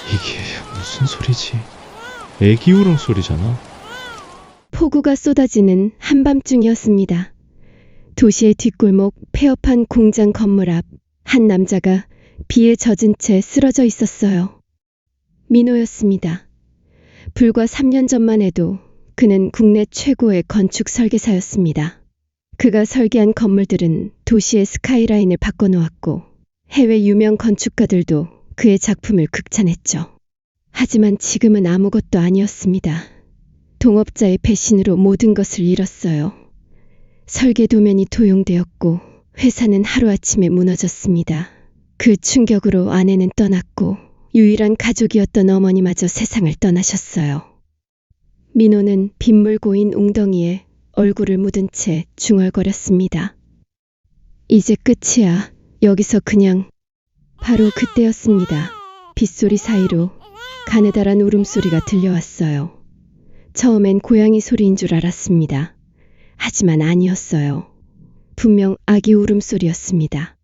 이게 무슨 소리지? 애기 울음소리잖아. 폭우가 쏟아지는 한밤중이었습니다. 도시의 뒷골목 폐업한 공장 건물 앞 한 남자가 비에 젖은 채 쓰러져 있었어요. 민호였습니다. 불과 3년 전만 해도 그는 국내 최고의 건축 설계사였습니다. 그가 설계한 건물들은 도시의 스카이라인을 바꿔놓았고 해외 유명 건축가들도 그의 작품을 극찬했죠. 하지만 지금은 아무것도 아니었습니다. 동업자의 배신으로 모든 것을 잃었어요. 설계 도면이 도용되었고 회사는 하루아침에 무너졌습니다. 그 충격으로 아내는 떠났고 유일한 가족이었던 어머니마저 세상을 떠나셨어요. 민호는 빗물 고인 웅덩이에 얼굴을 묻은 채 중얼거렸습니다. 이제 끝이야. 여기서 그냥. 바로 그때였습니다. 빗소리 사이로 가느다란 울음소리가 들려왔어요. 처음엔 고양이 소리인 줄 알았습니다. 하지만 아니었어요. 분명 아기 울음소리였습니다.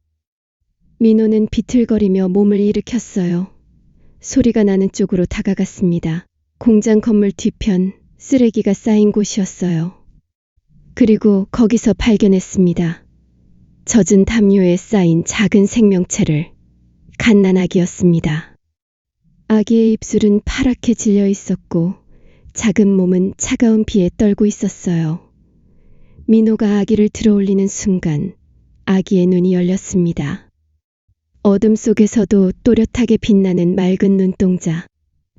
민호는 비틀거리며 몸을 일으켰어요. 소리가 나는 쪽으로 다가갔습니다. 공장 건물 뒤편 쓰레기가 쌓인 곳이었어요. 그리고 거기서 발견했습니다. 젖은 담요에 쌓인 작은 생명체를. 갓난아기였습니다. 아기의 입술은 파랗게 질려 있었고 작은 몸은 차가운 비에 떨고 있었어요. 민호가 아기를 들어올리는 순간 아기의 눈이 열렸습니다. 어둠 속에서도 또렷하게 빛나는 맑은 눈동자.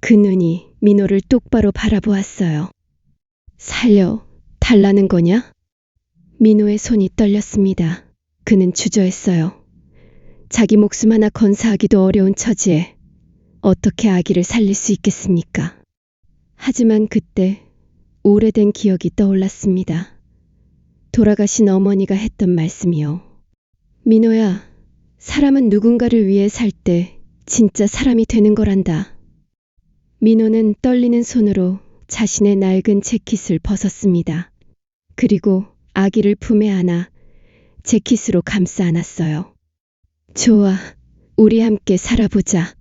그 눈이 민호를 똑바로 바라보았어요. 살려 달라는 거냐? 민호의 손이 떨렸습니다. 그는 주저했어요. 자기 목숨 하나 건사하기도 어려운 처지에 어떻게 아기를 살릴 수 있겠습니까? 하지만 그때 오래된 기억이 떠올랐습니다. 돌아가신 어머니가 했던 말씀이요. 민호야, 사람은 누군가를 위해 살 때 진짜 사람이 되는 거란다. 민호는 떨리는 손으로 자신의 낡은 재킷을 벗었습니다. 그리고 아기를 품에 안아 재킷으로 감싸 안았어요. 좋아, 우리 함께 살아보자.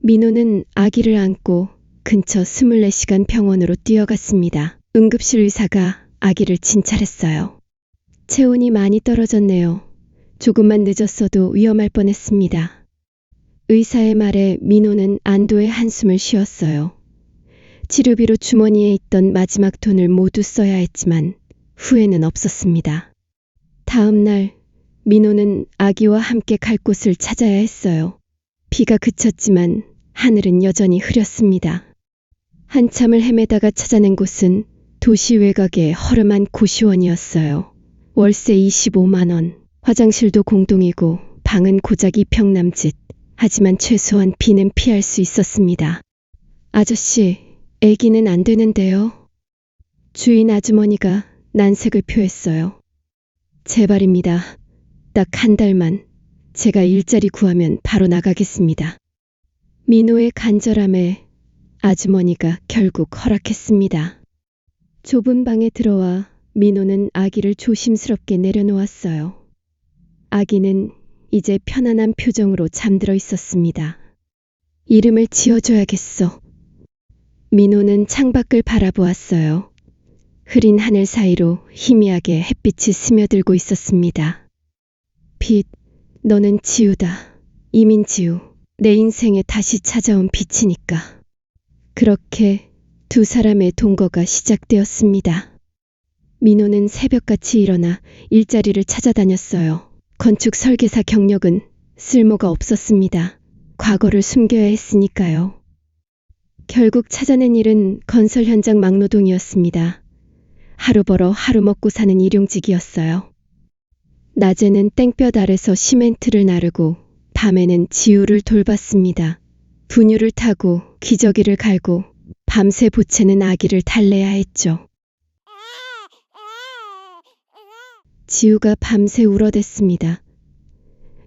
민호는 아기를 안고 근처 24시간 병원으로 뛰어갔습니다. 응급실 의사가 아기를 진찰했어요. 체온이 많이 떨어졌네요. 조금만 늦었어도 위험할 뻔했습니다. 의사의 말에 민호는 안도의 한숨을 쉬었어요. 치료비로 주머니에 있던 마지막 돈을 모두 써야 했지만 후회는 없었습니다. 다음 날 민호는 아기와 함께 갈 곳을 찾아야 했어요. 비가 그쳤지만 하늘은 여전히 흐렸습니다. 한참을 헤매다가 찾아낸 곳은 도시 외곽의 허름한 고시원이었어요. 월세 25만 원, 화장실도 공동이고 방은 고작 2평 남짓. 하지만 최소한 비는 피할 수 있었습니다. 아저씨, 애기는 안 되는데요. 주인 아주머니가 난색을 표했어요. 제발입니다. 딱 한 달만. 제가 일자리 구하면 바로 나가겠습니다. 민호의 간절함에 아주머니가 결국 허락했습니다. 좁은 방에 들어와 민호는 아기를 조심스럽게 내려놓았어요. 아기는 이제 편안한 표정으로 잠들어 있었습니다. 이름을 지어줘야겠어. 민호는 창밖을 바라보았어요. 흐린 하늘 사이로 희미하게 햇빛이 스며들고 있었습니다. 빛, 너는 지우다. 이민지우. 내 인생에 다시 찾아온 빛이니까. 그렇게 두 사람의 동거가 시작되었습니다. 민호는 새벽같이 일어나 일자리를 찾아다녔어요. 건축 설계사 경력은 쓸모가 없었습니다. 과거를 숨겨야 했으니까요. 결국 찾아낸 일은 건설 현장 막노동이었습니다. 하루 벌어 하루 먹고 사는 일용직이었어요. 낮에는 땡볕 아래서 시멘트를 나르고 밤에는 지우를 돌봤습니다. 분유를 타고 기저귀를 갈고 밤새 보채는 아기를 달래야 했죠. 지우가 밤새 울어댔습니다.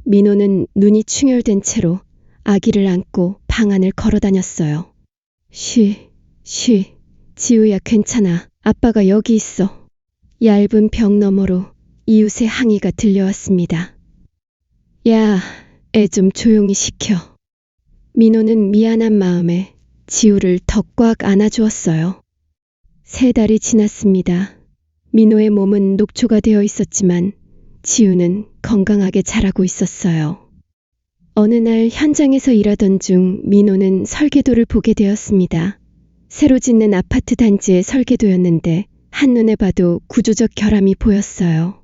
민호는 눈이 충혈된 채로 아기를 안고 방 안을 걸어다녔어요. 쉬, 지우야 괜찮아. 아빠가 여기 있어. 얇은 벽 너머로 이웃의 항의가 들려왔습니다. 야, 애 좀 조용히 시켜. 민호는 미안한 마음에 지우를 더 꽉 안아주었어요. 3달이 지났습니다. 민호의 몸은 녹초가 되어 있었지만 지우는 건강하게 자라고 있었어요. 어느 날 현장에서 일하던 중 민호는 설계도를 보게 되었습니다. 새로 짓는 아파트 단지의 설계도였는데 한눈에 봐도 구조적 결함이 보였어요.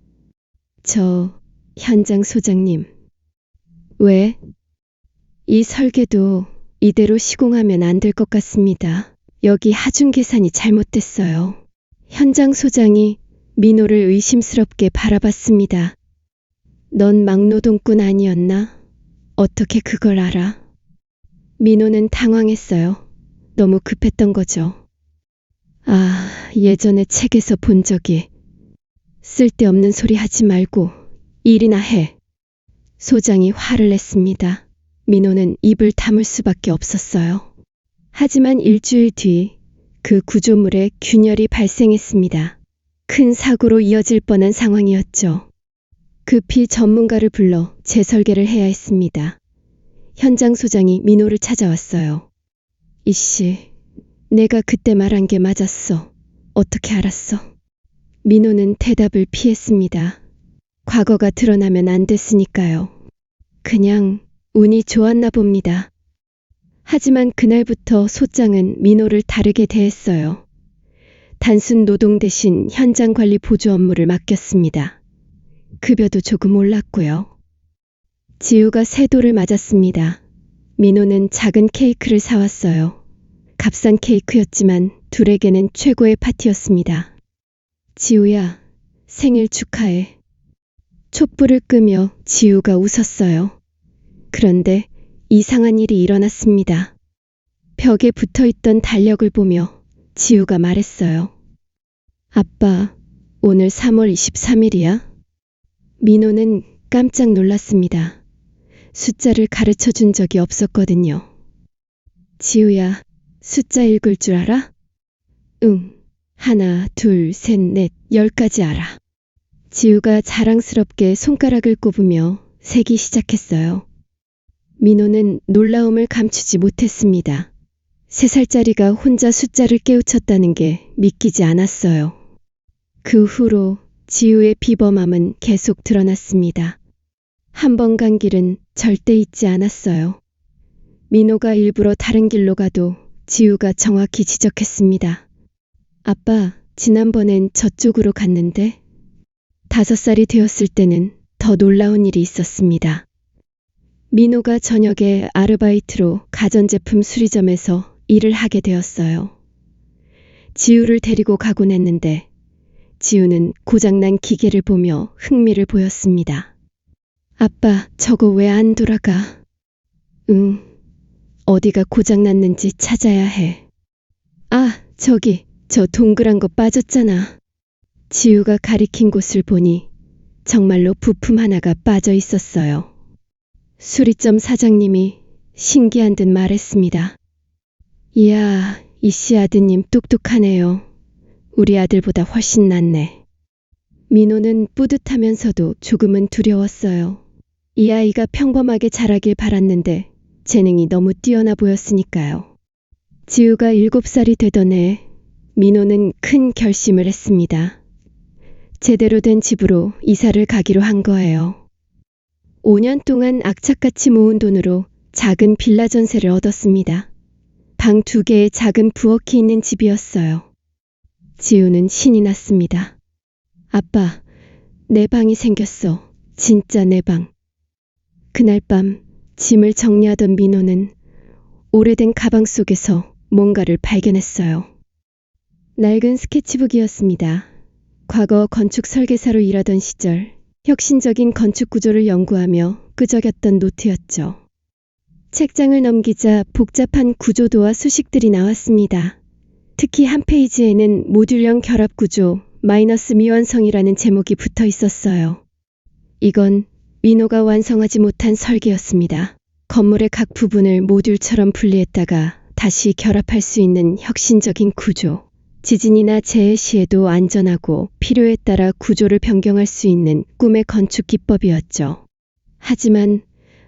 저 현장 소장님. 왜? 이 설계도 이대로 시공하면 안 될 것 같습니다. 여기 하중 계산이 잘못됐어요. 현장 소장이 민호를 의심스럽게 바라봤습니다. 넌 막노동꾼 아니었나? 어떻게 그걸 알아? 민호는 당황했어요. 너무 급했던 거죠. 아, 예전에 책에서 본 적이. 쓸데없는 소리 하지 말고 일이나 해. 소장이 화를 냈습니다. 민호는 입을 다물 수밖에 없었어요. 하지만 일주일 뒤 그 구조물에 균열이 발생했습니다. 큰 사고로 이어질 뻔한 상황이었죠. 급히 전문가를 불러 재설계를 해야 했습니다. 현장 소장이 민호를 찾아왔어요. 이씨, 내가 그때 말한 게 맞았어. 어떻게 알았어? 민호는 대답을 피했습니다. 과거가 드러나면 안 됐으니까요. 그냥 운이 좋았나 봅니다. 하지만 그날부터 소장은 민호를 다르게 대했어요. 단순 노동 대신 현장 관리 보조 업무를 맡겼습니다. 급여도 조금 올랐고요. 지우가 세도를 맞았습니다. 민호는 작은 케이크를 사왔어요. 값싼 케이크였지만 둘에게는 최고의 파티였습니다. 지우야, 생일 축하해. 촛불을 끄며 지우가 웃었어요. 그런데 이상한 일이 일어났습니다. 벽에 붙어있던 달력을 보며 지우가 말했어요. 아빠, 오늘 3월 23일이야? 민호는 깜짝 놀랐습니다. 숫자를 가르쳐 준 적이 없었거든요. 지우야, 숫자 읽을 줄 알아? 응, 하나, 둘, 셋, 넷, 10까지 알아. 지우가 자랑스럽게 손가락을 꼽으며 세기 시작했어요. 민호는 놀라움을 감추지 못했습니다. 3살짜리가 혼자 숫자를 깨우쳤다는 게 믿기지 않았어요. 그 후로 지우의 비범함은 계속 드러났습니다. 한 번 간 길은 절대 잊지 않았어요. 민호가 일부러 다른 길로 가도 지우가 정확히 지적했습니다. 아빠, 지난번엔 저쪽으로 갔는데? 5살이 되었을 때는 더 놀라운 일이 있었습니다. 민호가 저녁에 아르바이트로 가전제품 수리점에서 일을 하게 되었어요. 지우를 데리고 가곤 했는데 지우는 고장난 기계를 보며 흥미를 보였습니다. 아빠, 저거 왜 안 돌아가? 응, 어디가 고장났는지 찾아야 해. 아, 저기, 저 동그란 거 빠졌잖아. 지우가 가리킨 곳을 보니 정말로 부품 하나가 빠져 있었어요. 수리점 사장님이 신기한 듯 말했습니다. 이야, 이씨 아드님 똑똑하네요. 우리 아들보다 훨씬 낫네. 민호는 뿌듯하면서도 조금은 두려웠어요. 이 아이가 평범하게 자라길 바랐는데 재능이 너무 뛰어나 보였으니까요. 지우가 7살이 되던 해 민호는 큰 결심을 했습니다. 제대로 된 집으로 이사를 가기로 한 거예요. 5년 동안 악착같이 모은 돈으로 작은 빌라 전세를 얻었습니다. 방 2개에 작은 부엌이 있는 집이었어요. 지우는 신이 났습니다. 아빠, 내 방이 생겼어. 진짜 내 방. 그날 밤 짐을 정리하던 민호는 오래된 가방 속에서 뭔가를 발견했어요. 낡은 스케치북이었습니다. 과거 건축 설계사로 일하던 시절 혁신적인 건축 구조를 연구하며 끄적였던 노트였죠. 책장을 넘기자 복잡한 구조도와 수식들이 나왔습니다. 특히 한 페이지에는 모듈형 결합 구조 마이너스 미완성이라는 제목이 붙어 있었어요. 이건 민호가 완성하지 못한 설계였습니다. 건물의 각 부분을 모듈처럼 분리했다가 다시 결합할 수 있는 혁신적인 구조. 지진이나 재해 시에도 안전하고 필요에 따라 구조를 변경할 수 있는 꿈의 건축 기법이었죠. 하지만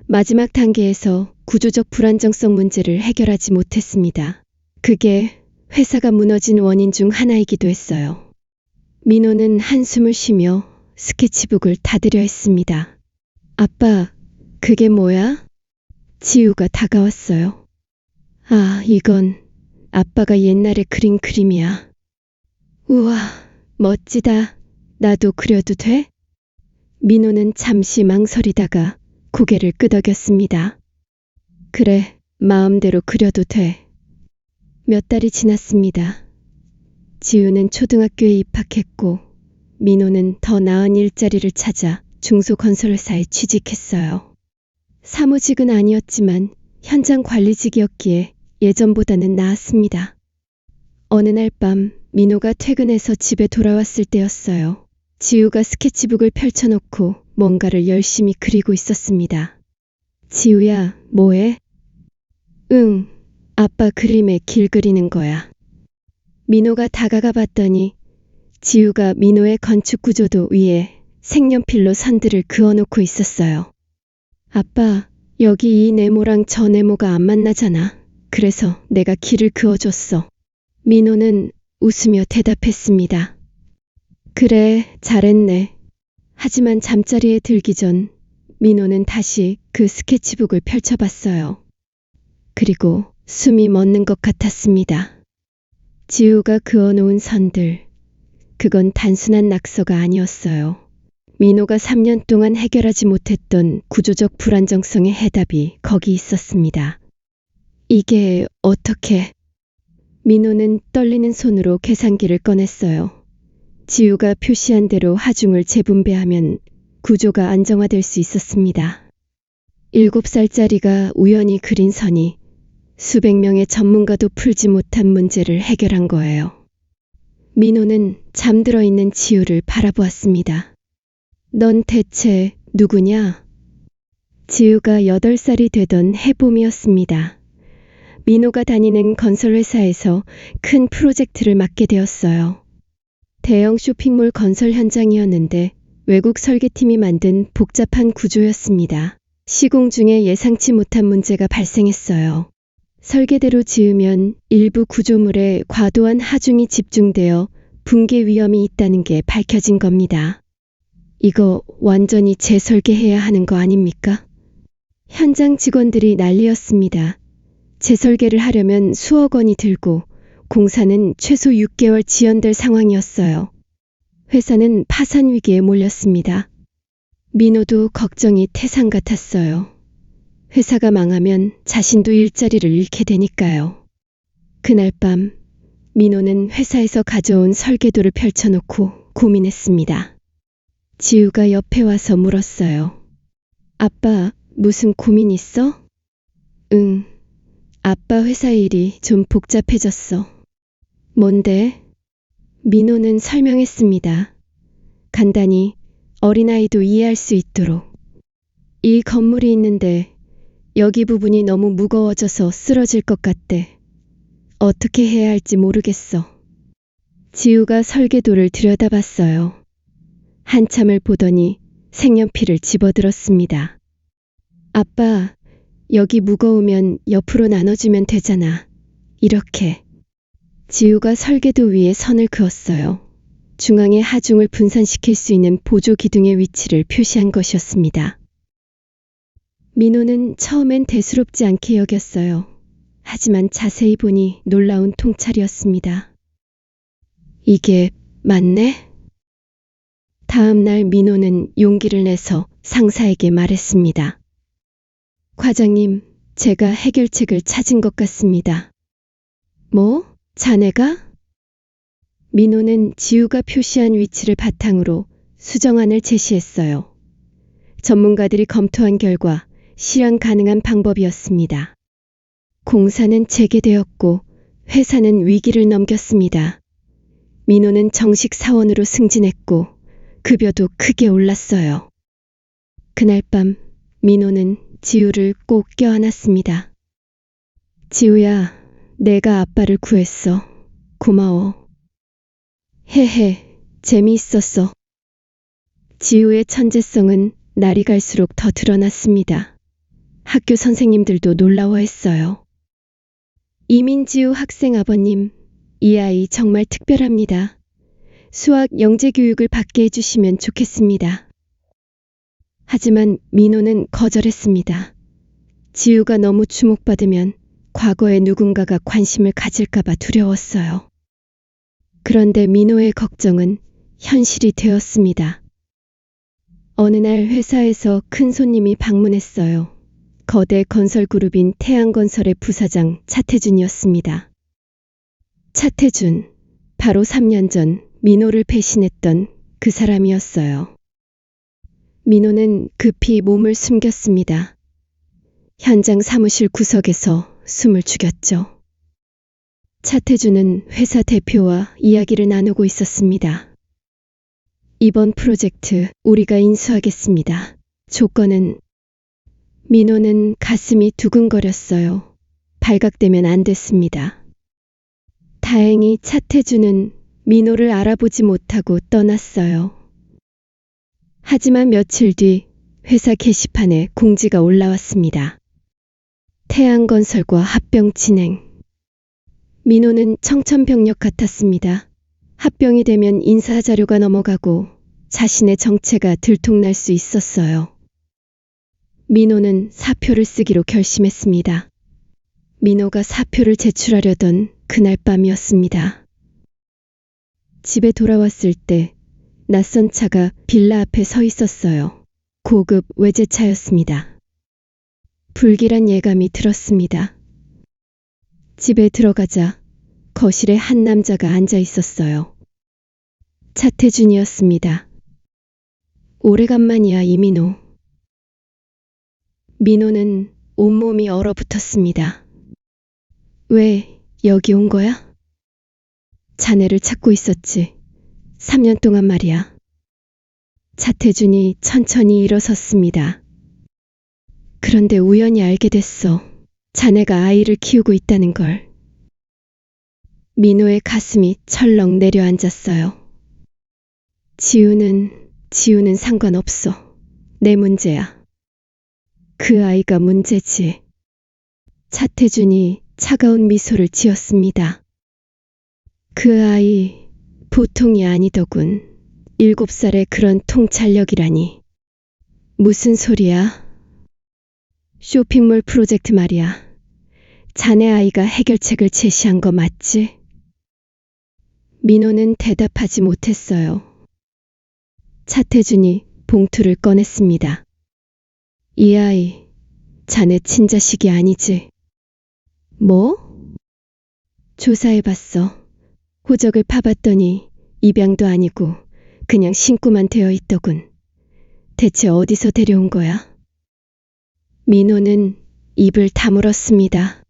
마지막 단계에서 구조적 불안정성 문제를 해결하지 못했습니다. 그게 회사가 무너진 원인 중 하나이기도 했어요. 민호는 한숨을 쉬며 스케치북을 닫으려 했습니다. 아빠, 그게 뭐야? 지우가 다가왔어요. 아, 이건 아빠가 옛날에 그린 그림이야. 우와, 멋지다. 나도 그려도 돼? 민호는 잠시 망설이다가 고개를 끄덕였습니다. 그래, 마음대로 그려도 돼. 몇 달이 지났습니다. 지우는 초등학교에 입학했고 민호는 더 나은 일자리를 찾아 중소건설회사에 취직했어요. 사무직은 아니었지만 현장 관리직이었기에 예전보다는 나았습니다. 어느 날 밤 민호가 퇴근해서 집에 돌아왔을 때였어요. 지우가 스케치북을 펼쳐놓고 뭔가를 열심히 그리고 있었습니다. 지우야, 뭐해? 응, 아빠 그림에 길 그리는 거야. 민호가 다가가 봤더니 지우가 민호의 건축 구조도 위에 색연필로 선들을 그어놓고 있었어요. 아빠, 여기 이 네모랑 저 네모가 안 만나잖아. 그래서 내가 길을 그어줬어. 민호는 웃으며 대답했습니다. 그래, 잘했네. 하지만 잠자리에 들기 전 민호는 다시 그 스케치북을 펼쳐봤어요. 그리고 숨이 멎는 것 같았습니다. 지우가 그어놓은 선들, 그건 단순한 낙서가 아니었어요. 민호가 3년 동안 해결하지 못했던 구조적 불안정성의 해답이 거기 있었습니다. 이게 어떻게? 민호는 떨리는 손으로 계산기를 꺼냈어요. 지우가 표시한 대로 하중을 재분배하면 구조가 안정화될 수 있었습니다. 7살짜리가 우연히 그린 선이 수백 명의 전문가도 풀지 못한 문제를 해결한 거예요. 민호는 잠들어 있는 지우를 바라보았습니다. 넌 대체 누구냐? 지우가 8살이 되던 해봄이었습니다. 민호가 다니는 건설회사에서 큰 프로젝트를 맡게 되었어요. 대형 쇼핑몰 건설 현장이었는데 외국 설계팀이 만든 복잡한 구조였습니다. 시공 중에 예상치 못한 문제가 발생했어요. 설계대로 지으면 일부 구조물에 과도한 하중이 집중되어 붕괴 위험이 있다는 게 밝혀진 겁니다. 이거 완전히 재설계해야 하는 거 아닙니까? 현장 직원들이 난리였습니다. 재설계를 하려면 수억 원이 들고 공사는 최소 6개월 지연될 상황이었어요. 회사는 파산 위기에 몰렸습니다. 민호도 걱정이 태산 같았어요. 회사가 망하면 자신도 일자리를 잃게 되니까요. 그날 밤 민호는 회사에서 가져온 설계도를 펼쳐놓고 고민했습니다. 지우가 옆에 와서 물었어요. 아빠, 무슨 고민 있어? 응, 아빠 회사 일이 좀 복잡해졌어. 뭔데? 민호는 설명했습니다. 간단히 어린아이도 이해할 수 있도록. 이 건물이 있는데 여기 부분이 너무 무거워져서 쓰러질 것 같대. 어떻게 해야 할지 모르겠어. 지우가 설계도를 들여다봤어요. 한참을 보더니 색연필을 집어들었습니다. 아빠, 여기 무거우면 옆으로 나눠주면 되잖아. 이렇게. 지우가 설계도 위에 선을 그었어요. 중앙에 하중을 분산시킬 수 있는 보조 기둥의 위치를 표시한 것이었습니다. 민호는 처음엔 대수롭지 않게 여겼어요. 하지만 자세히 보니 놀라운 통찰이었습니다. 이게 맞네? 다음 날 민호는 용기를 내서 상사에게 말했습니다. 과장님, 제가 해결책을 찾은 것 같습니다. 뭐? 자네가? 민호는 지우가 표시한 위치를 바탕으로 수정안을 제시했어요. 전문가들이 검토한 결과 실현 가능한 방법이었습니다. 공사는 재개되었고 회사는 위기를 넘겼습니다. 민호는 정식 사원으로 승진했고 급여도 크게 올랐어요. 그날 밤 민호는 지우를 꼭 껴안았습니다. 지우야, 내가 아빠를 구했어. 고마워. 헤헤, 재미있었어. 지우의 천재성은 날이 갈수록 더 드러났습니다. 학교 선생님들도 놀라워했어요. 이민지우 학생 아버님, 이 아이 정말 특별합니다. 수학 영재 교육을 받게 해주시면 좋겠습니다. 하지만 민호는 거절했습니다. 지우가 너무 주목받으면 과거에 누군가가 관심을 가질까봐 두려웠어요. 그런데 민호의 걱정은 현실이 되었습니다. 어느 날 회사에서 큰 손님이 방문했어요. 거대 건설그룹인 태양건설의 부사장 차태준이었습니다. 차태준, 바로 3년 전 민호를 배신했던 그 사람이었어요. 민호는 급히 몸을 숨겼습니다. 현장 사무실 구석에서 숨을 죽였죠. 차태준은 회사 대표와 이야기를 나누고 있었습니다. 이번 프로젝트 우리가 인수하겠습니다. 조건은 민호는 가슴이 두근거렸어요. 발각되면 안 됐습니다. 다행히 차태준은 민호를 알아보지 못하고 떠났어요. 하지만 며칠 뒤 회사 게시판에 공지가 올라왔습니다. 태양건설과 합병 진행. 민호는 청천벽력 같았습니다. 합병이 되면 인사자료가 넘어가고 자신의 정체가 들통날 수 있었어요. 민호는 사표를 쓰기로 결심했습니다. 민호가 사표를 제출하려던 그날 밤이었습니다. 집에 돌아왔을 때 낯선 차가 빌라 앞에 서 있었어요. 고급 외제차였습니다. 불길한 예감이 들었습니다. 집에 들어가자 거실에 한 남자가 앉아 있었어요. 차태준이었습니다. 오래간만이야, 이민호. 민호는 온몸이 얼어붙었습니다. 왜 여기 온 거야? 자네를 찾고 있었지. 3년 동안 말이야. 차태준이 천천히 일어섰습니다. 그런데 우연히 알게 됐어. 자네가 아이를 키우고 있다는 걸. 민호의 가슴이 철렁 내려앉았어요. 지우는 상관없어. 내 문제야. 그 아이가 문제지. 차태준이 차가운 미소를 지었습니다. 그 아이 보통이 아니더군. 7살에 그런 통찰력이라니. 무슨 소리야? 쇼핑몰 프로젝트 말이야. 자네 아이가 해결책을 제시한 거 맞지? 민호는 대답하지 못했어요. 차태준이 봉투를 꺼냈습니다. 이 아이, 자네 친자식이 아니지? 뭐? 조사해봤어. 호적을 파봤더니 입양도 아니고 그냥 신고만 되어 있더군. 대체 어디서 데려온 거야? 민호는 입을 다물었습니다.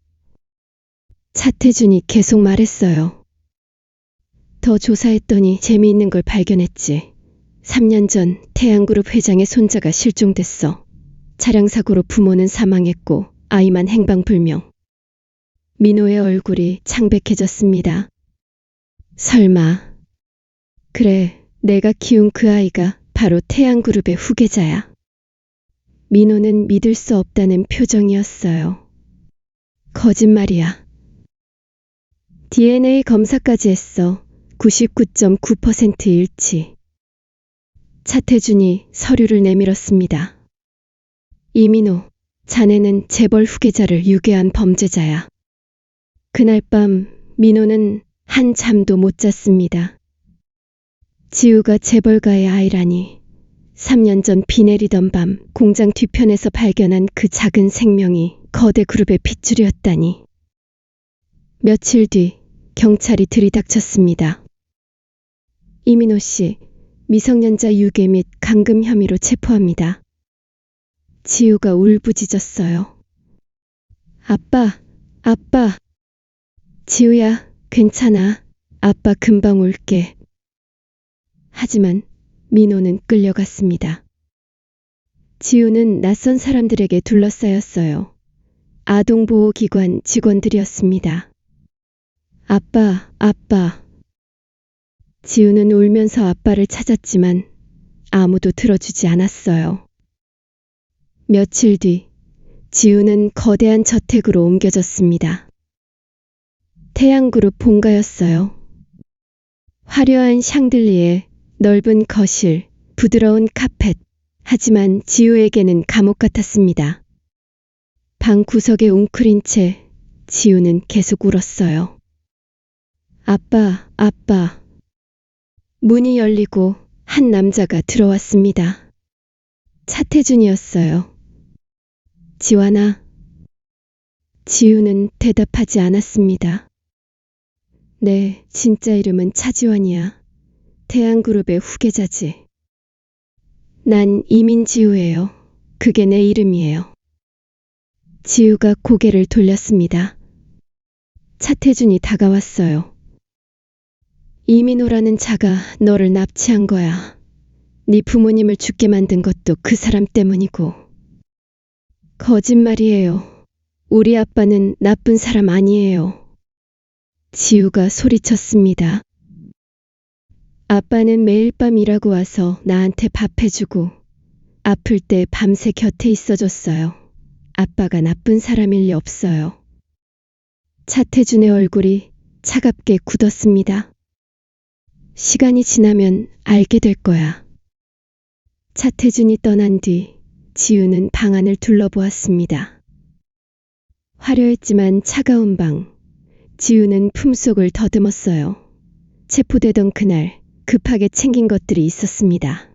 차태준이 계속 말했어요. 더 조사했더니 재미있는 걸 발견했지. 3년 전 태양그룹 회장의 손자가 실종됐어. 차량 사고로 부모는 사망했고 아이만 행방불명. 민호의 얼굴이 창백해졌습니다. 설마. 그래, 내가 키운 그 아이가 바로 태양그룹의 후계자야. 민호는 믿을 수 없다는 표정이었어요. 거짓말이야. DNA 검사까지 했어. 99.9% 일치. 차태준이 서류를 내밀었습니다. 이민호, 자네는 재벌 후계자를 유괴한 범죄자야. 그날 밤 민호는 한잠도 못 잤습니다. 지우가 재벌가의 아이라니. 3년 전 비 내리던 밤 공장 뒤편에서 발견한 그 작은 생명이 거대 그룹의 핏줄이었다니. 며칠 뒤 경찰이 들이닥쳤습니다. 이민호 씨, 미성년자 유괴 및 감금 혐의로 체포합니다. 지우가 울부짖었어요. 아빠. 지우야, 괜찮아. 아빠 금방 올게. 하지만 민호는 끌려갔습니다. 지우는 낯선 사람들에게 둘러싸였어요. 아동보호기관 직원들이었습니다. 아빠. 지우는 울면서 아빠를 찾았지만 아무도 들어주지 않았어요. 며칠 뒤 지우는 거대한 저택으로 옮겨졌습니다. 태양그룹 본가였어요. 화려한 샹들리에, 넓은 거실, 부드러운 카펫. 하지만 지우에게는 감옥 같았습니다. 방 구석에 웅크린 채 지우는 계속 울었어요. 아빠, 아빠. 문이 열리고 한 남자가 들어왔습니다. 차태준이었어요. 지완아. 지우는 대답하지 않았습니다. 네, 진짜 이름은 차지완이야. 태양그룹의 후계자지. 난 이민지우예요. 그게 내 이름이에요. 지우가 고개를 돌렸습니다. 차태준이 다가왔어요. 이민호라는 자가 너를 납치한 거야. 네 부모님을 죽게 만든 것도 그 사람 때문이고. 거짓말이에요. 우리 아빠는 나쁜 사람 아니에요. 지우가 소리쳤습니다. 아빠는 매일 밤 일하고 와서 나한테 밥 해주고 아플 때 밤새 곁에 있어줬어요. 아빠가 나쁜 사람일 리 없어요. 차태준의 얼굴이 차갑게 굳었습니다. 시간이 지나면 알게 될 거야. 차태준이 떠난 뒤 지우는 방 안을 둘러보았습니다. 화려했지만 차가운 방. 지우는 품속을 더듬었어요. 체포되던 그날 급하게 챙긴 것들이 있었습니다.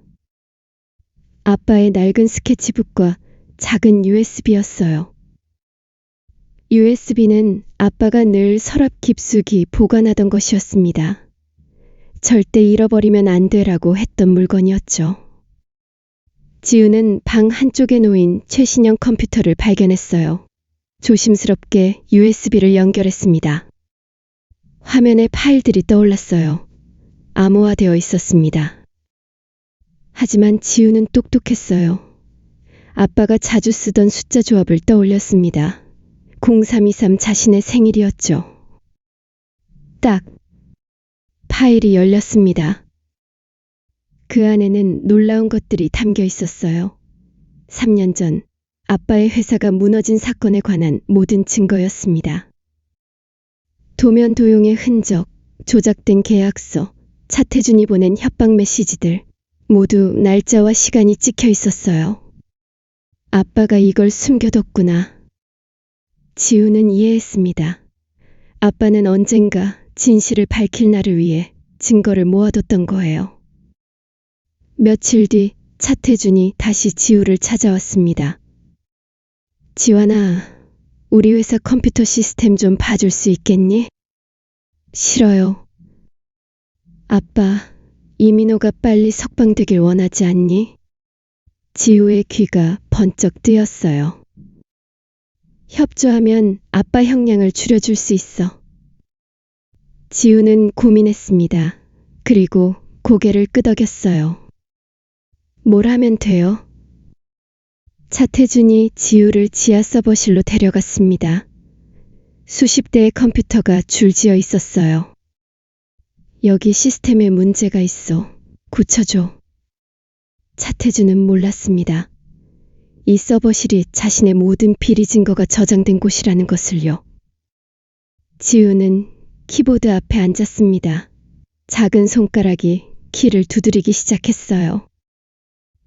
아빠의 낡은 스케치북과 작은 USB였어요. USB는 아빠가 늘 서랍 깊숙이 보관하던 것이었습니다. 절대 잃어버리면 안 되라고 했던 물건이었죠. 지우는 방 한쪽에 놓인 최신형 컴퓨터를 발견했어요. 조심스럽게 USB를 연결했습니다. 화면에 파일들이 떠올랐어요. 암호화되어 있었습니다. 하지만 지우는 똑똑했어요. 아빠가 자주 쓰던 숫자 조합을 떠올렸습니다. 0323 자신의 생일이었죠. 딱! 파일이 열렸습니다. 그 안에는 놀라운 것들이 담겨 있었어요. 3년 전 아빠의 회사가 무너진 사건에 관한 모든 증거였습니다. 도면 도용의 흔적, 조작된 계약서, 차태준이 보낸 협박 메시지들, 모두 날짜와 시간이 찍혀 있었어요. 아빠가 이걸 숨겨뒀구나. 지우는 이해했습니다. 아빠는 언젠가 진실을 밝힐 날을 위해 증거를 모아뒀던 거예요. 며칠 뒤 차태준이 다시 지우를 찾아왔습니다. 지완아, 우리 회사 컴퓨터 시스템 좀 봐줄 수 있겠니? 싫어요. 아빠, 이민호가 빨리 석방되길 원하지 않니? 지우의 귀가 번쩍 뜨였어요. 협조하면 아빠 형량을 줄여줄 수 있어. 지우는 고민했습니다. 그리고 고개를 끄덕였어요. 뭘 하면 돼요? 차태준이 지우를 지하 서버실로 데려갔습니다. 수십 대의 컴퓨터가 줄지어 있었어요. 여기 시스템에 문제가 있어. 고쳐줘. 차태준은 몰랐습니다. 이 서버실이 자신의 모든 비리 증거가 저장된 곳이라는 것을요. 지우는 키보드 앞에 앉았습니다. 작은 손가락이 키를 두드리기 시작했어요.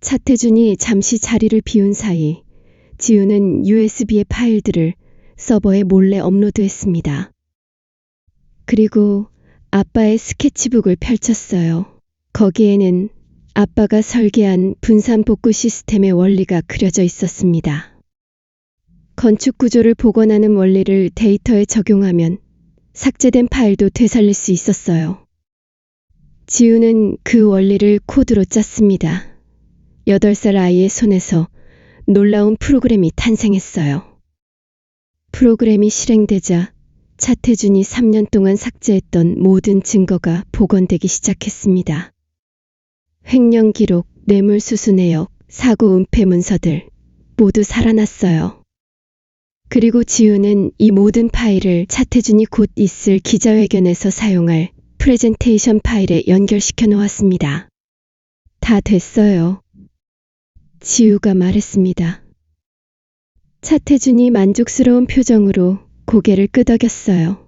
차태준이 잠시 자리를 비운 사이 지우는 USB의 파일들을 서버에 몰래 업로드했습니다. 그리고 아빠의 스케치북을 펼쳤어요. 거기에는 아빠가 설계한 분산복구 시스템의 원리가 그려져 있었습니다. 건축 구조를 복원하는 원리를 데이터에 적용하면 삭제된 파일도 되살릴 수 있었어요. 지우는 그 원리를 코드로 짰습니다. 8살 아이의 손에서 놀라운 프로그램이 탄생했어요. 프로그램이 실행되자 차태준이 3년 동안 삭제했던 모든 증거가 복원되기 시작했습니다. 횡령 기록, 뇌물수수 내역, 사고 은폐 문서들 모두 살아났어요. 그리고 지우는 이 모든 파일을 차태준이 곧 있을 기자회견에서 사용할 프레젠테이션 파일에 연결시켜 놓았습니다. 다 됐어요. 지우가 말했습니다. 차태준이 만족스러운 표정으로 고개를 끄덕였어요.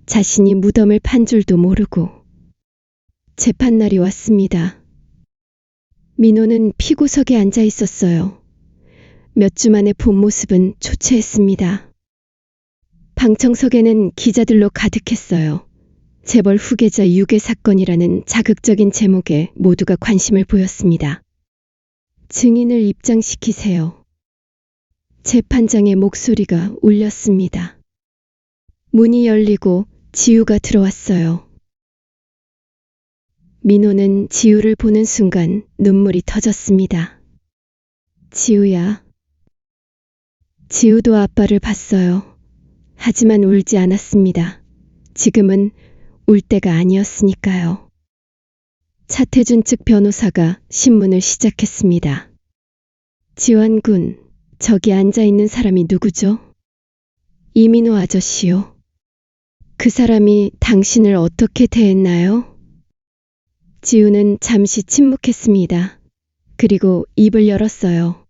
자신이 무덤을 판 줄도 모르고. 재판날이 왔습니다. 민호는 피고석에 앉아 있었어요. 몇 주 만에 본 모습은 초췌했습니다. 방청석에는 기자들로 가득했어요. 재벌 후계자 유괴 사건이라는 자극적인 제목에 모두가 관심을 보였습니다. 증인을 입장시키세요. 재판장의 목소리가 울렸습니다. 문이 열리고 지우가 들어왔어요. 민호는 지우를 보는 순간 눈물이 터졌습니다. 지우야. 지우도 아빠를 봤어요. 하지만 울지 않았습니다. 지금은 울 때가 아니었으니까요. 차태준 측 변호사가 신문을 시작했습니다. 지환군, 저기 앉아있는 사람이 누구죠? 이민호 아저씨요. 그 사람이 당신을 어떻게 대했나요? 지우는 잠시 침묵했습니다. 그리고 입을 열었어요.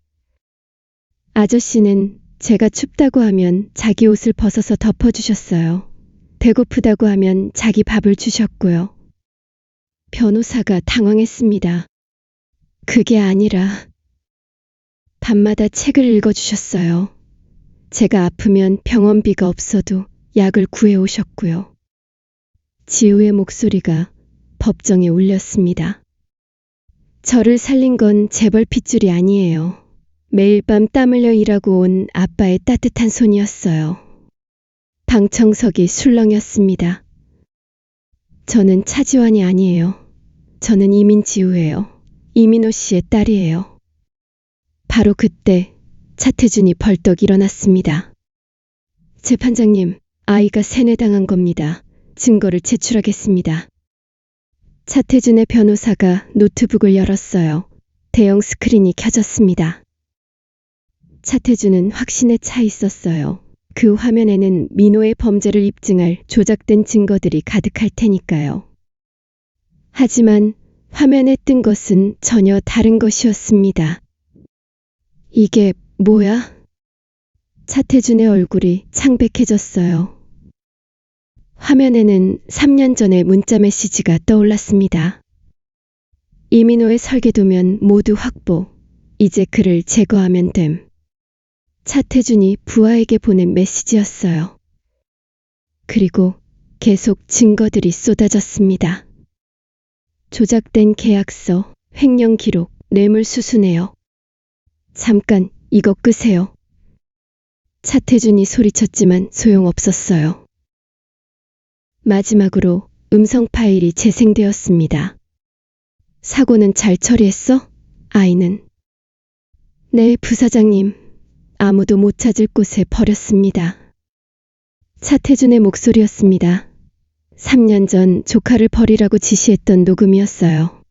아저씨는 제가 춥다고 하면 자기 옷을 벗어서 덮어주셨어요. 배고프다고 하면 자기 밥을 주셨고요. 변호사가 당황했습니다. 그게 아니라 밤마다 책을 읽어주셨어요. 제가 아프면 병원비가 없어도 약을 구해오셨고요. 지우의 목소리가 법정에 울렸습니다. 저를 살린 건 재벌 핏줄이 아니에요. 매일 밤 땀 흘려 일하고 온 아빠의 따뜻한 손이었어요. 방청석이 술렁였습니다. 저는 차지환이 아니에요. 저는 이민지우예요. 이민호 씨의 딸이에요. 바로 그때 차태준이 벌떡 일어났습니다. 재판장님, 아이가 세뇌당한 겁니다. 증거를 제출하겠습니다. 차태준의 변호사가 노트북을 열었어요. 대형 스크린이 켜졌습니다. 차태준은 확신에 차 있었어요. 그 화면에는 민호의 범죄를 입증할 조작된 증거들이 가득할 테니까요. 하지만 화면에 뜬 것은 전혀 다른 것이었습니다. 이게 뭐야? 차태준의 얼굴이 창백해졌어요. 화면에는 3년 전의 문자 메시지가 떠올랐습니다. 이민호의 설계도면 모두 확보. 이제 그를 제거하면 됨. 차태준이 부하에게 보낸 메시지였어요. 그리고 계속 증거들이 쏟아졌습니다. 조작된 계약서, 횡령 기록, 뇌물수수 내역. 잠깐, 이거 끄세요. 차태준이 소리쳤지만 소용없었어요. 마지막으로 음성 파일이 재생되었습니다. 사고는 잘 처리했어? 아이는? 네, 부사장님. 아무도 못 찾을 곳에 버렸습니다. 차태준의 목소리였습니다. 3년 전 조카를 버리라고 지시했던 녹음이었어요.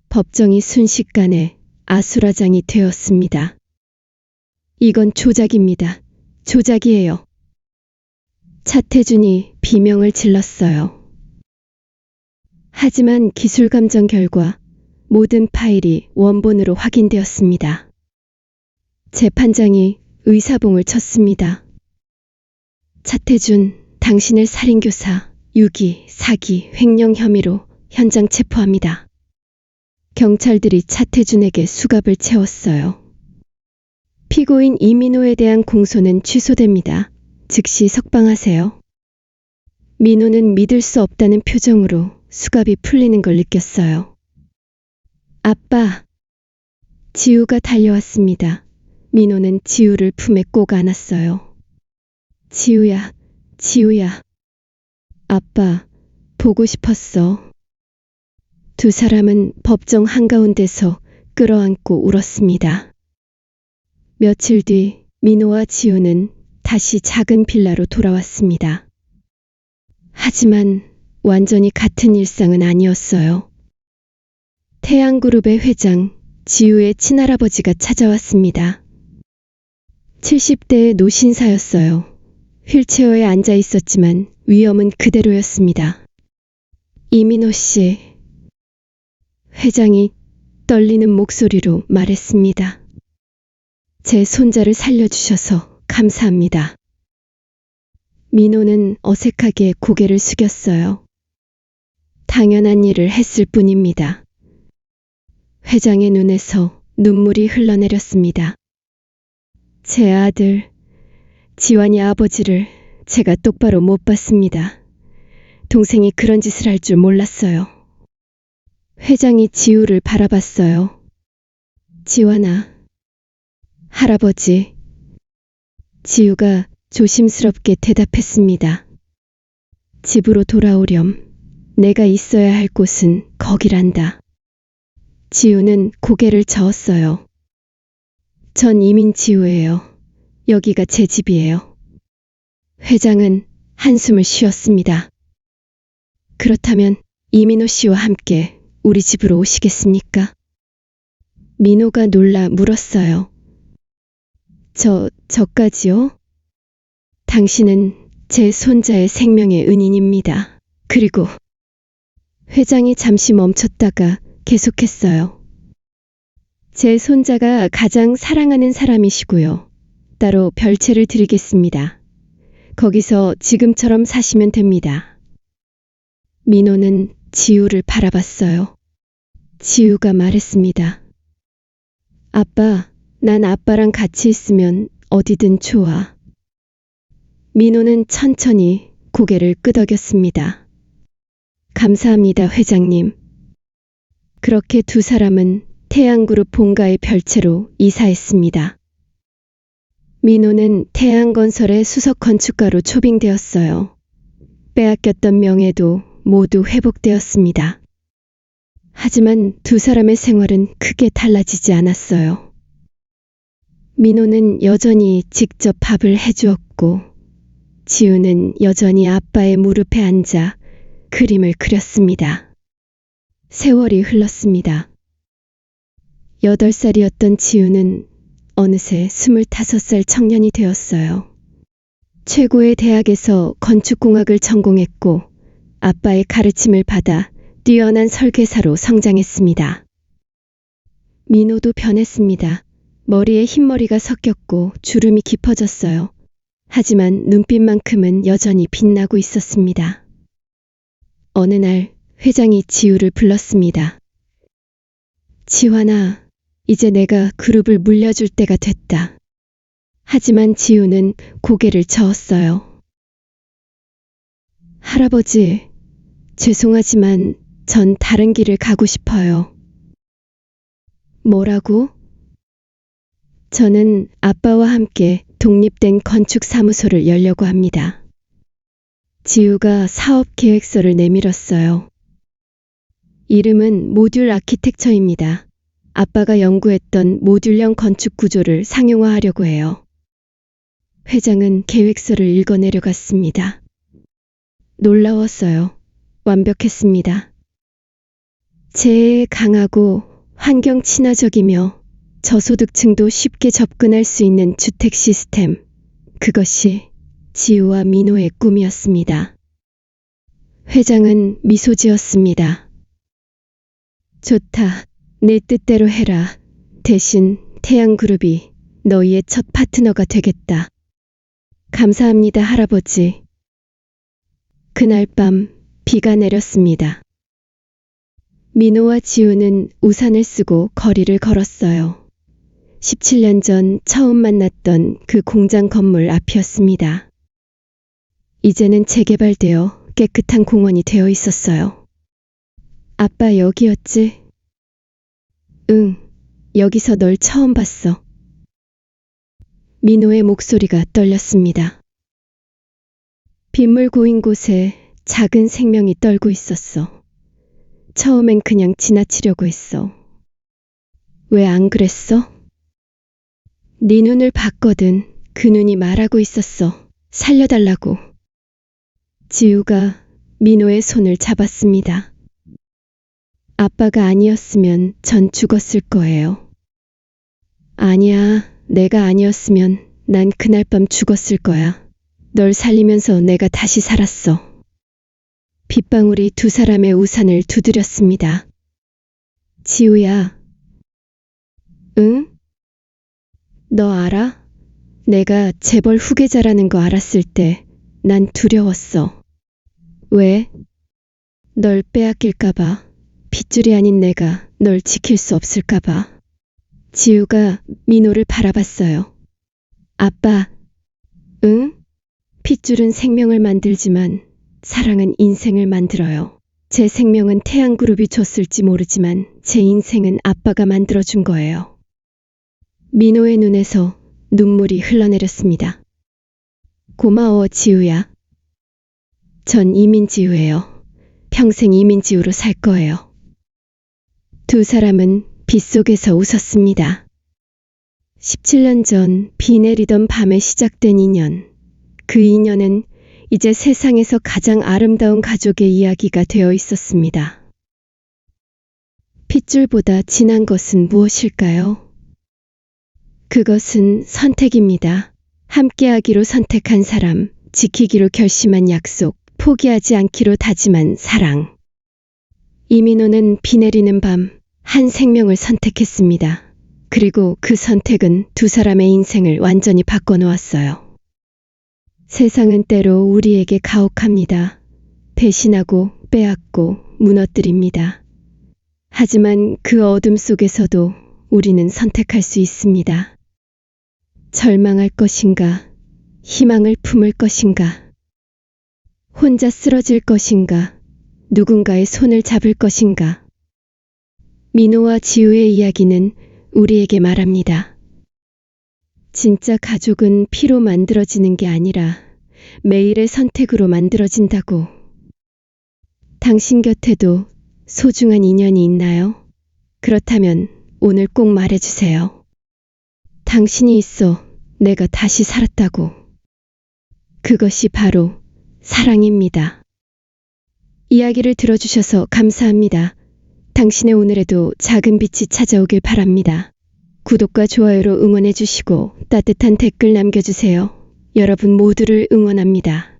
법정이 순식간에 아수라장이 되었습니다. 이건 조작입니다. 조작이에요. 차태준이 비명을 질렀어요. 하지만 기술 감정 결과 모든 파일이 원본으로 확인되었습니다. 재판장이 의사봉을 쳤습니다. 차태준, 당신을 살인교사, 유기, 사기, 횡령 혐의로 현장 체포합니다. 경찰들이 차태준에게 수갑을 채웠어요. 피고인 이민호에 대한 공소는 취소됩니다. 즉시 석방하세요. 민호는 믿을 수 없다는 표정으로 수갑이 풀리는 걸 느꼈어요. 아빠! 지우가 달려왔습니다. 민호는 지우를 품에 꼭 안았어요. 지우야, 지우야. 아빠, 보고 싶었어. 두 사람은 법정 한가운데서 끌어안고 울었습니다. 며칠 뒤 민호와 지우는 다시 작은 빌라로 돌아왔습니다. 하지만 완전히 같은 일상은 아니었어요. 태양그룹의 회장, 지우의 친할아버지가 찾아왔습니다. 70대의 노신사였어요. 휠체어에 앉아 있었지만 위험은 그대로였습니다. 이민호 씨, 회장이 떨리는 목소리로 말했습니다. 제 손자를 살려주셔서 감사합니다. 민호는 어색하게 고개를 숙였어요. 당연한 일을 했을 뿐입니다. 회장의 눈에서 눈물이 흘러내렸습니다. 제 아들, 지환이 아버지를 제가 똑바로 못 봤습니다. 동생이 그런 짓을 할 줄 몰랐어요. 회장이 지우를 바라봤어요. 지환아, 할아버지. 지우가 조심스럽게 대답했습니다. 집으로 돌아오렴. 내가 있어야 할 곳은 거기란다. 지우는 고개를 저었어요. 전 이민 지우예요. 여기가 제 집이에요. 회장은 한숨을 쉬었습니다. 그렇다면 이민호 씨와 함께 우리 집으로 오시겠습니까? 민호가 놀라 물었어요. 저까지요? 당신은 제 손자의 생명의 은인입니다. 그리고 회장이 잠시 멈췄다가 계속했어요. 제 손자가 가장 사랑하는 사람이시고요. 따로 별채를 드리겠습니다. 거기서 지금처럼 사시면 됩니다. 민호는 지우를 바라봤어요. 지우가 말했습니다. 아빠, 난 아빠랑 같이 있으면 어디든 좋아. 민호는 천천히 고개를 끄덕였습니다. 감사합니다, 회장님. 그렇게 두 사람은 태양그룹 본가의 별채로 이사했습니다. 민호는 태양건설의 수석 건축가로 초빙되었어요. 빼앗겼던 명예도 모두 회복되었습니다. 하지만 두 사람의 생활은 크게 달라지지 않았어요. 민호는 여전히 직접 밥을 해주었고, 지우는 여전히 아빠의 무릎에 앉아 그림을 그렸습니다. 세월이 흘렀습니다. 8살이었던 지우는 어느새 25살 청년이 되었어요. 최고의 대학에서 건축공학을 전공했고 아빠의 가르침을 받아 뛰어난 설계사로 성장했습니다. 민호도 변했습니다. 머리에 흰머리가 섞였고 주름이 깊어졌어요. 하지만 눈빛만큼은 여전히 빛나고 있었습니다. 어느 날 회장이 지우를 불렀습니다. 지환아, 이제 내가 그룹을 물려줄 때가 됐다. 하지만 지우는 고개를 저었어요. 할아버지, 죄송하지만 전 다른 길을 가고 싶어요. 뭐라고? 저는 아빠와 함께 독립된 건축사무소를 열려고 합니다. 지우가 사업 계획서를 내밀었어요. 이름은 모듈 아키텍처입니다. 아빠가 연구했던 모듈형 건축 구조를 상용화하려고 해요. 회장은 계획서를 읽어 내려갔습니다. 놀라웠어요. 완벽했습니다. 재해에 강하고 환경 친화적이며 저소득층도 쉽게 접근할 수 있는 주택 시스템. 그것이 지우와 민호의 꿈이었습니다. 회장은 미소 지었습니다. 좋다. 내 뜻대로 해라. 대신 태양그룹이 너희의 첫 파트너가 되겠다. 감사합니다, 할아버지. 그날 밤 비가 내렸습니다. 민호와 지우는 우산을 쓰고 거리를 걸었어요. 17년 전 처음 만났던 그 공장 건물 앞이었습니다. 이제는 재개발되어 깨끗한 공원이 되어 있었어요. 아빠 여기였지? 응, 여기서 널 처음 봤어. 민호의 목소리가 떨렸습니다. 빗물 고인 곳에 작은 생명이 떨고 있었어. 처음엔 그냥 지나치려고 했어. 왜 안 그랬어? 네 눈을 봤거든. 그 눈이 말하고 있었어. 살려달라고. 지우가 민호의 손을 잡았습니다. 아빠가 아니었으면 전 죽었을 거예요. 아니야, 내가 아니었으면 난 그날 밤 죽었을 거야. 널 살리면서 내가 다시 살았어. 빗방울이 두 사람의 우산을 두드렸습니다. 지우야. 응? 너 알아? 내가 재벌 후계자라는 거 알았을 때 난 두려웠어. 왜? 널 빼앗길까봐. 핏줄이 아닌 내가 널 지킬 수 없을까봐. 지우가 민호를 바라봤어요. 아빠, 응? 핏줄은 생명을 만들지만 사랑은 인생을 만들어요. 제 생명은 태양그룹이 줬을지 모르지만 제 인생은 아빠가 만들어준 거예요. 민호의 눈에서 눈물이 흘러내렸습니다. 고마워, 지우야. 전 이민지우예요. 평생 이민지우로 살 거예요. 두 사람은 빗속에서 웃었습니다. 17년 전 비 내리던 밤에 시작된 인연. 그 인연은 이제 세상에서 가장 아름다운 가족의 이야기가 되어 있었습니다. 핏줄보다 진한 것은 무엇일까요? 그것은 선택입니다. 함께하기로 선택한 사람, 지키기로 결심한 약속, 포기하지 않기로 다짐한 사랑. 이민호는 비 내리는 밤, 한 생명을 선택했습니다. 그리고 그 선택은 두 사람의 인생을 완전히 바꿔놓았어요. 세상은 때로 우리에게 가혹합니다. 배신하고 빼앗고 무너뜨립니다. 하지만 그 어둠 속에서도 우리는 선택할 수 있습니다. 절망할 것인가, 희망을 품을 것인가, 혼자 쓰러질 것인가, 누군가의 손을 잡을 것인가. 민호와 지우의 이야기는 우리에게 말합니다. 진짜 가족은 피로 만들어지는 게 아니라 매일의 선택으로 만들어진다고. 당신 곁에도 소중한 인연이 있나요? 그렇다면 오늘 꼭 말해주세요. 당신이 있어 내가 다시 살았다고. 그것이 바로 사랑입니다. 이야기를 들어주셔서 감사합니다. 당신의 오늘에도 작은 빛이 찾아오길 바랍니다. 구독과 좋아요로 응원해주시고 따뜻한 댓글 남겨주세요. 여러분 모두를 응원합니다.